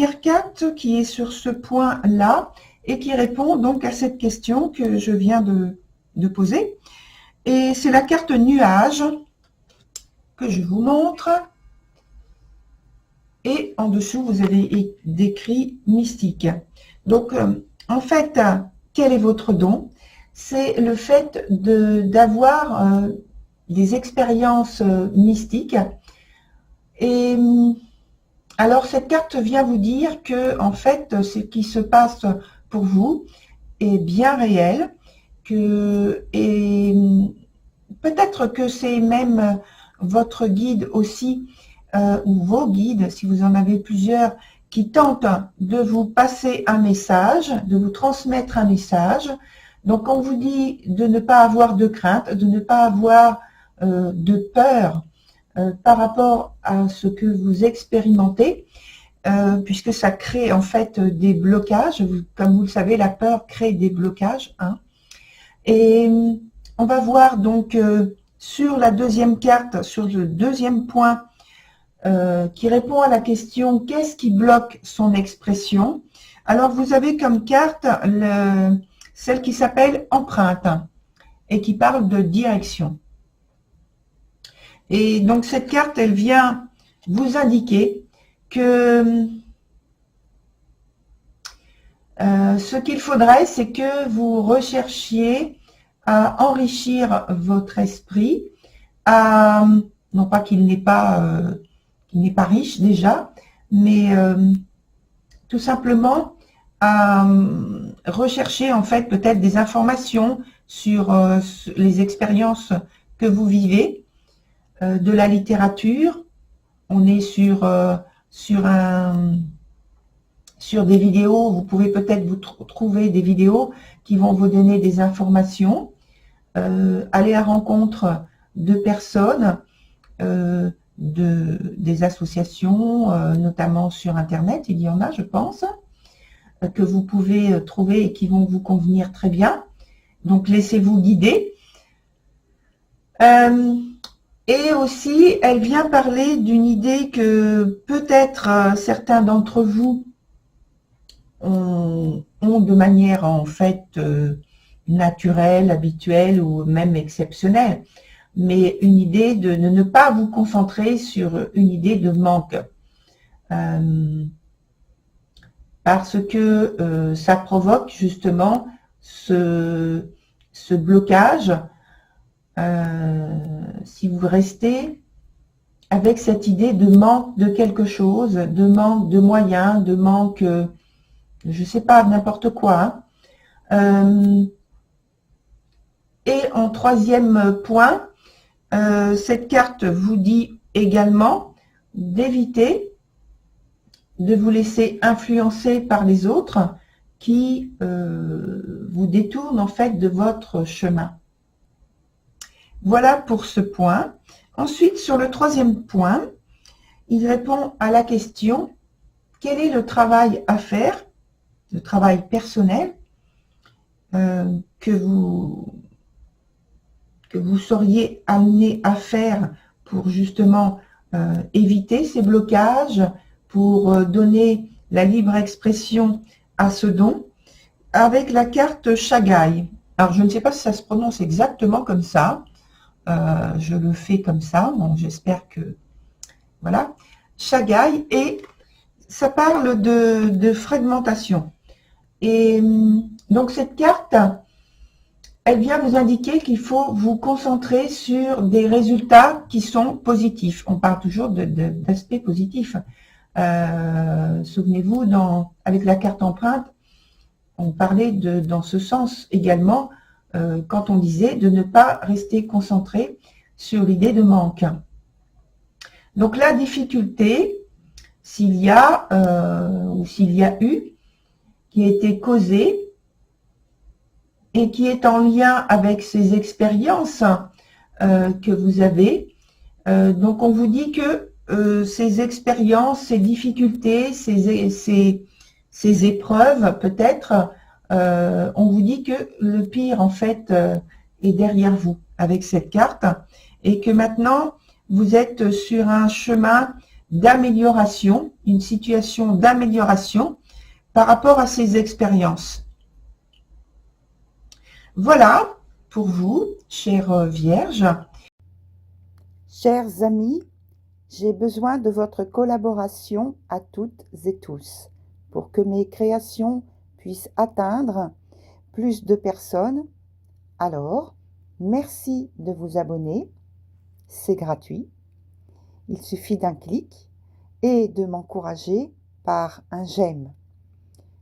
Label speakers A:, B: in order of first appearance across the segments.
A: dernière carte qui est sur ce point-là et qui répond donc à cette question que je viens de poser. Et c'est la carte nuage que je vous montre. Et en dessous, vous avez décrit mystique. Donc, en fait, quel est votre don? C'est le fait d'avoir des expériences mystiques. Et alors, cette carte vient vous dire que, en fait, ce qui se passe pour vous est bien réel, et peut-être que c'est même votre guide aussi, ou vos guides, si vous en avez plusieurs, qui tentent de vous passer un message, de vous transmettre un message. Donc, on vous dit de ne pas avoir de crainte, de ne pas avoir de peur par rapport à ce que vous expérimentez, puisque ça crée en fait des blocages. Comme vous le savez, la peur crée des blocages. Hein. Et on va voir donc sur la deuxième carte, sur le deuxième point, qui répond à la question « Qu'est-ce qui bloque son expression ?» Alors, vous avez comme carte celle qui s'appelle « Empreinte » et qui parle de direction. Et donc, cette carte, elle vient vous indiquer que ce qu'il faudrait, c'est que vous recherchiez à enrichir votre esprit, non pas qu'il n'est pas riche déjà, mais tout simplement à rechercher en fait peut-être des informations sur les expériences que vous vivez, de la littérature. On est sur des vidéos, vous pouvez peut-être vous trouver des vidéos qui vont vous donner des informations, aller à la rencontre de personnes, des associations, notamment sur Internet, il y en a, je pense, que vous pouvez trouver et qui vont vous convenir très bien. Donc, laissez-vous guider. Et aussi, elle vient parler d'une idée que peut-être certains d'entre vous ont de manière en fait naturelle, habituelle ou même exceptionnelle, mais une idée de ne pas vous concentrer sur une idée de manque. Parce que ça provoque justement ce blocage. Si vous restez avec cette idée de manque de quelque chose, de manque de moyens, de manque, je ne sais pas, n'importe quoi. Hein. Et en troisième point, cette carte vous dit également d'éviter de vous laisser influencer par les autres qui vous détournent en fait de votre chemin. Voilà pour ce point. Ensuite, sur le troisième point, il répond à la question « Quel est le travail à faire ?» le travail personnel que vous seriez amené à faire pour justement éviter ces blocages, pour donner la libre expression à ce don, avec la carte Shagai. Alors, je ne sais pas si ça se prononce exactement comme ça. Je le fais comme ça, donc j'espère que... Voilà. Shagai, et ça parle de fragmentation. Et donc, cette carte, elle vient vous indiquer qu'il faut vous concentrer sur des résultats qui sont positifs. On parle toujours d'aspects positifs. Souvenez-vous, avec la carte empreinte, on parlait dans ce sens également, quand on disait de ne pas rester concentré sur l'idée de manque. Donc la difficulté, s'il y a ou s'il y a eu, qui a été causée et qui est en lien avec ces expériences que vous avez. Donc on vous dit que ces expériences, ces difficultés, ces épreuves peut-être, on vous dit que le pire en fait est derrière vous avec cette carte et que maintenant vous êtes sur un chemin d'amélioration, une situation d'amélioration par rapport à ces expériences. Voilà pour vous, chère Vierge.
B: Chers amis, j'ai besoin de votre collaboration à toutes et tous pour que mes créations puissent atteindre plus de personnes. Alors, merci de vous abonner, c'est gratuit. Il suffit d'un clic et de m'encourager par un j'aime.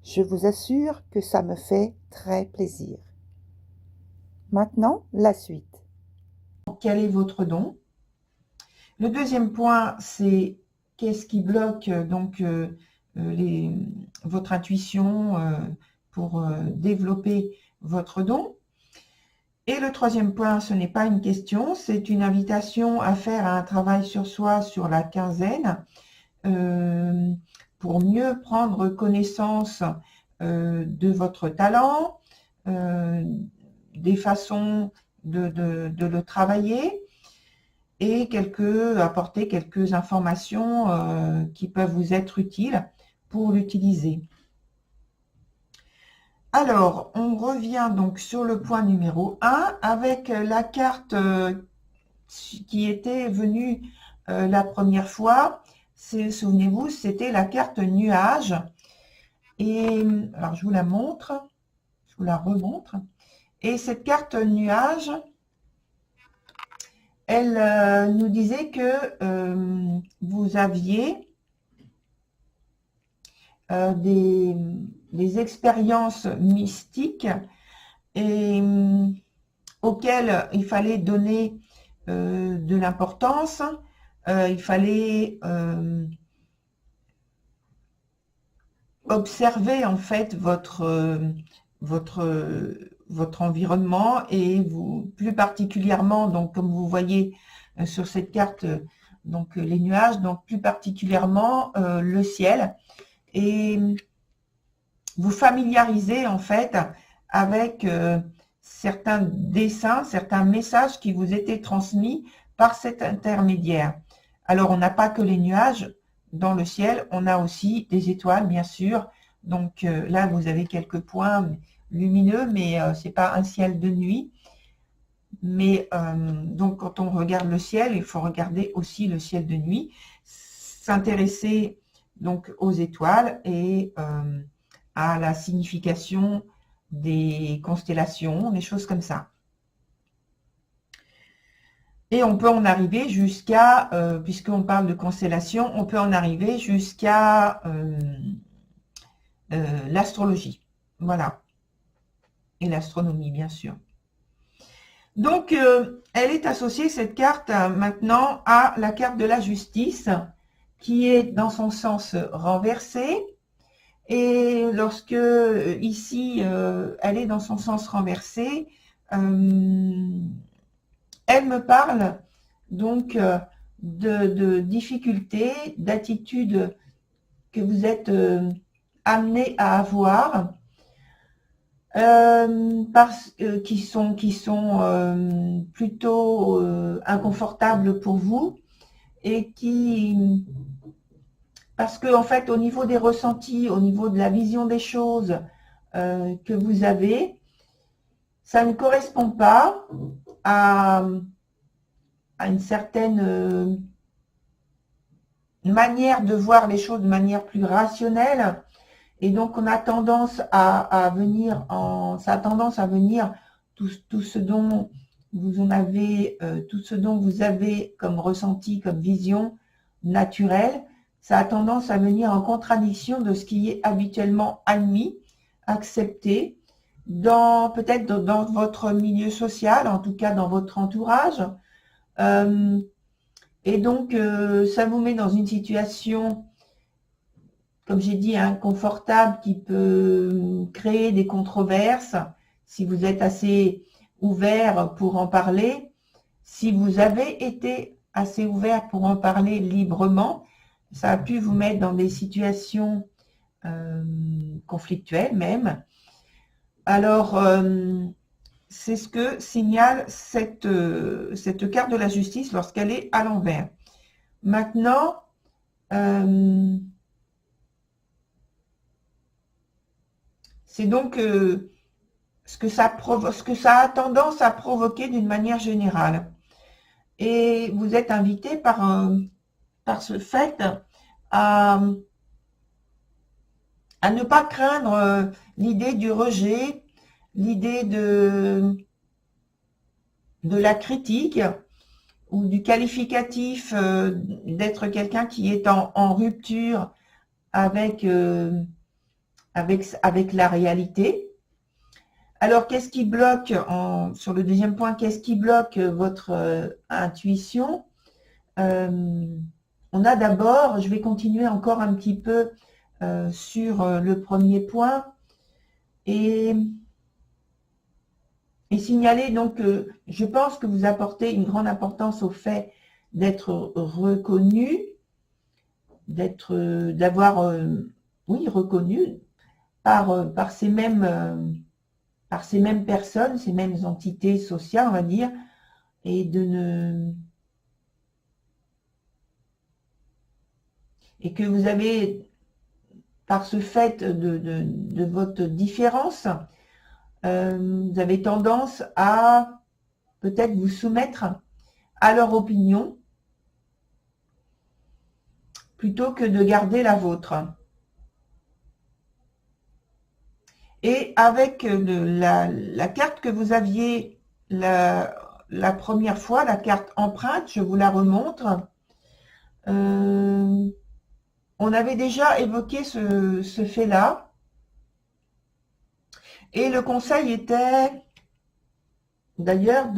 B: Je vous assure que ça me fait très plaisir. Maintenant, la suite.
A: Quel est votre don? Le deuxième point, c'est qu'est-ce qui bloque donc votre intuition pour développer votre don. Et le troisième point, ce n'est pas une question, c'est une invitation à faire un travail sur soi sur la quinzaine pour mieux prendre connaissance de votre talent, des façons de le travailler et apporter quelques informations qui peuvent vous être utiles pour l'utiliser. Alors, on revient donc sur le point numéro 1 avec la carte qui était venue la première fois. Souvenez-vous, c'était la carte nuage. Et alors, je vous la montre, je vous la remontre. Et cette carte nuage, elle nous disait que vous aviez des expériences mystiques et auxquelles il fallait donner de l'importance, il fallait observer en fait votre environnement et vous, plus particulièrement, donc comme vous voyez sur cette carte, donc les nuages, donc plus particulièrement le ciel, et vous familiariser en fait avec certains dessins, certains messages qui vous étaient transmis par cet intermédiaire. Alors on n'a pas que les nuages dans le ciel, on a aussi des étoiles bien sûr. Donc là vous avez quelques points lumineux, mais c'est pas un ciel de nuit. Mais donc quand on regarde le ciel, il faut regarder aussi le ciel de nuit, s'intéresser donc aux étoiles et à la signification des constellations, des choses comme ça. Et on peut en arriver jusqu'à, puisqu'on parle de constellation, on peut en arriver jusqu'à l'astrologie. Voilà. Et l'astronomie, bien sûr. Donc, elle est associée, cette carte, maintenant, à la carte de la justice, qui est dans son sens renversé. Et lorsque, ici, elle est dans son sens renversé, elle me parle donc de difficultés, d'attitudes que vous êtes amené à avoir, qui sont plutôt inconfortables pour vous et qui, parce que en fait au niveau des ressentis, au niveau de la vision des choses que vous avez, ça ne correspond pas à une certaine manière de voir les choses de manière plus rationnelle. Et donc, on a tendance à venir ça a tendance à venir tout ce dont vous en avez, tout ce dont vous avez comme ressenti, comme vision naturelle, ça a tendance à venir en contradiction de ce qui est habituellement admis, accepté, peut-être dans votre milieu social, en tout cas dans votre entourage. Et donc, ça vous met dans une situation, comme j'ai dit, inconfortable, qui peut créer des controverses. Si vous êtes assez ouvert pour en parler, si vous avez été assez ouvert pour en parler librement, ça a pu vous mettre dans des situations conflictuelles même. Alors, c'est ce que signale cette carte de la justice lorsqu'elle est à l'envers. Maintenant, C'est donc ce que ça a tendance à provoquer d'une manière générale. Et vous êtes invité par ce fait à ne pas craindre l'idée du rejet, l'idée de la critique ou du qualificatif d'être quelqu'un qui est en rupture avec la réalité. Alors, qu'est-ce qui bloque, sur le deuxième point, qu'est-ce qui bloque votre intuition? On a d'abord, je vais continuer encore un petit peu sur le premier point et signaler donc que je pense que vous apportez une grande importance au fait d'être reconnu, d'avoir, oui, reconnu par ces mêmes personnes, ces mêmes entités sociales, on va dire, et et que vous avez, par ce fait de votre différence, vous avez tendance à peut-être vous soumettre à leur opinion plutôt que de garder la vôtre. Et avec la carte que vous aviez la première fois, la carte empreinte, je vous la remontre. On avait déjà évoqué ce fait-là. Et le conseil était d'ailleurs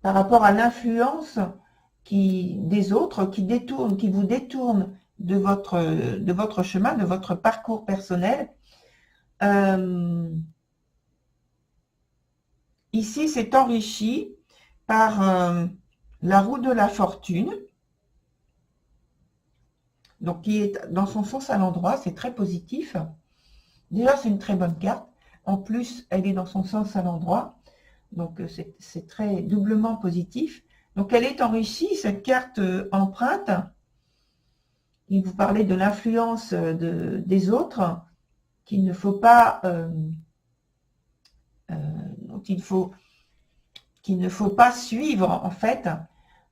A: par rapport à l'influence des autres qui vous détournent de votre chemin, de votre parcours personnel. Ici, c'est enrichi par la roue de la fortune, donc qui est dans son sens à l'endroit, c'est très positif. Déjà, c'est une très bonne carte. En plus, elle est dans son sens à l'endroit, donc c'est très doublement positif. Donc, elle est enrichie, cette carte empreinte. Il vous parlait de l'influence des autres, qu'il ne faut pas qu'il ne faut pas suivre en fait,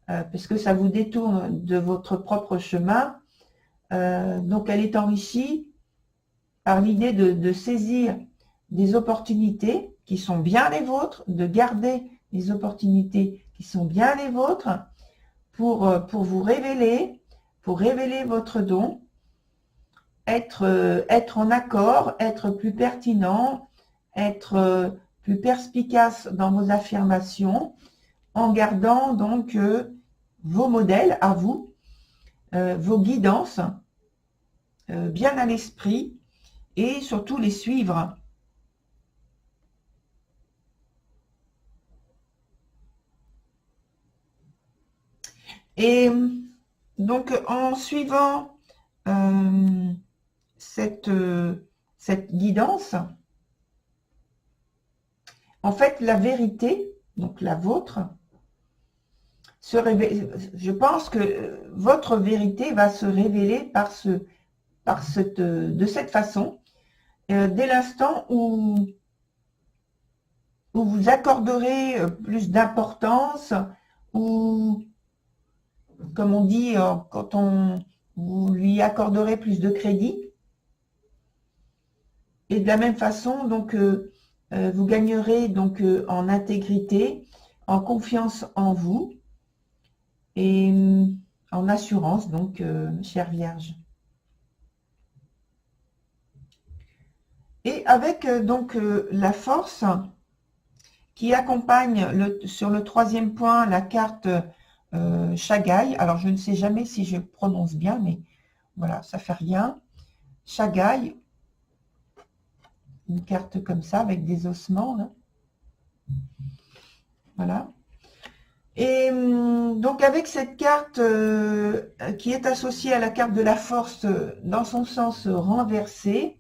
A: parce que ça vous détourne de votre propre chemin. Donc elle est enrichie par l'idée de saisir des opportunités qui sont bien les vôtres, de garder les opportunités qui sont bien les vôtres pour vous révéler, pour révéler votre don, être en accord, être plus pertinent, être plus perspicace dans vos affirmations, en gardant donc vos modèles à vous, vos guidances bien à l'esprit et surtout les suivre. Et donc en suivant cette guidance, en fait la vérité, donc la vôtre, je pense que votre vérité va se révéler de cette façon, dès l'instant où vous accorderez plus d'importance, ou comme on dit, quand vous lui accorderez plus de crédit. Et de la même façon, donc, vous gagnerez donc en intégrité, en confiance en vous et en assurance, donc, chère Vierge. Et avec donc la force qui accompagne sur le troisième point la carte Shagai. Alors je ne sais jamais si je prononce bien, mais voilà, ça fait rien. Shagai, une carte comme ça avec des ossements là. Voilà. Et donc avec cette carte qui est associée à la carte de la force dans son sens renversé,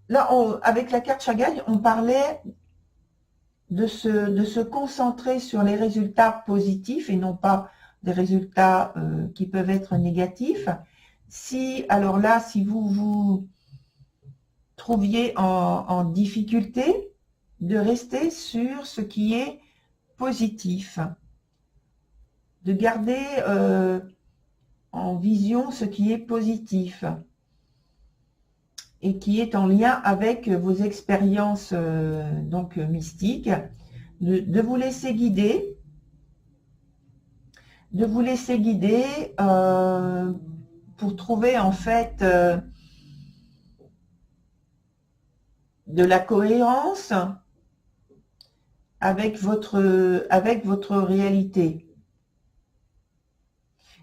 A: là avec la carte Shagai, on parlait de se concentrer sur les résultats positifs et non pas des résultats qui peuvent être négatifs. Si, alors là, si vous vous trouviez en difficulté, de rester sur ce qui est positif, de garder en vision ce qui est positif et qui est en lien avec vos expériences donc mystiques, de vous laisser guider, pour trouver en fait de la cohérence avec votre réalité.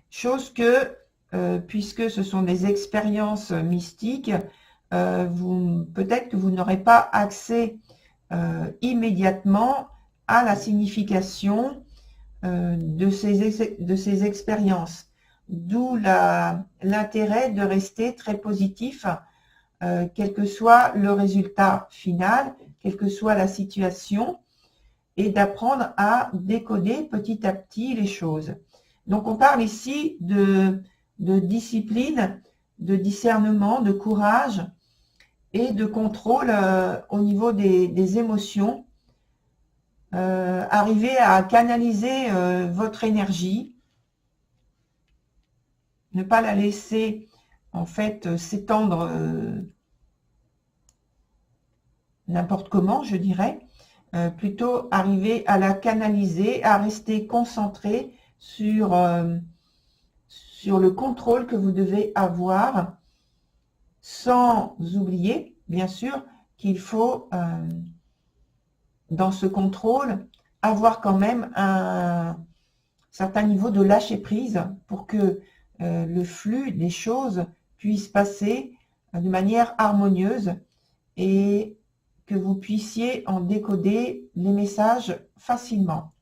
A: Chose que, puisque ce sont des expériences mystiques, peut-être que vous n'aurez pas accès immédiatement à la signification de ces expériences. D'où l'intérêt de rester très positif, quel que soit le résultat final, quelle que soit la situation, et d'apprendre à décoder petit à petit les choses. Donc on parle ici de discipline, de discernement, de courage et de contrôle au niveau des émotions. Arriver à canaliser votre énergie, ne pas la laisser en fait s'étendre n'importe comment, je dirais, plutôt arriver à la canaliser, à rester concentré sur le contrôle que vous devez avoir, sans oublier, bien sûr, qu'il faut, dans ce contrôle, avoir quand même un certain niveau de lâcher-prise pour que le flux des choses puisse passer de manière harmonieuse et que vous puissiez en décoder les messages facilement.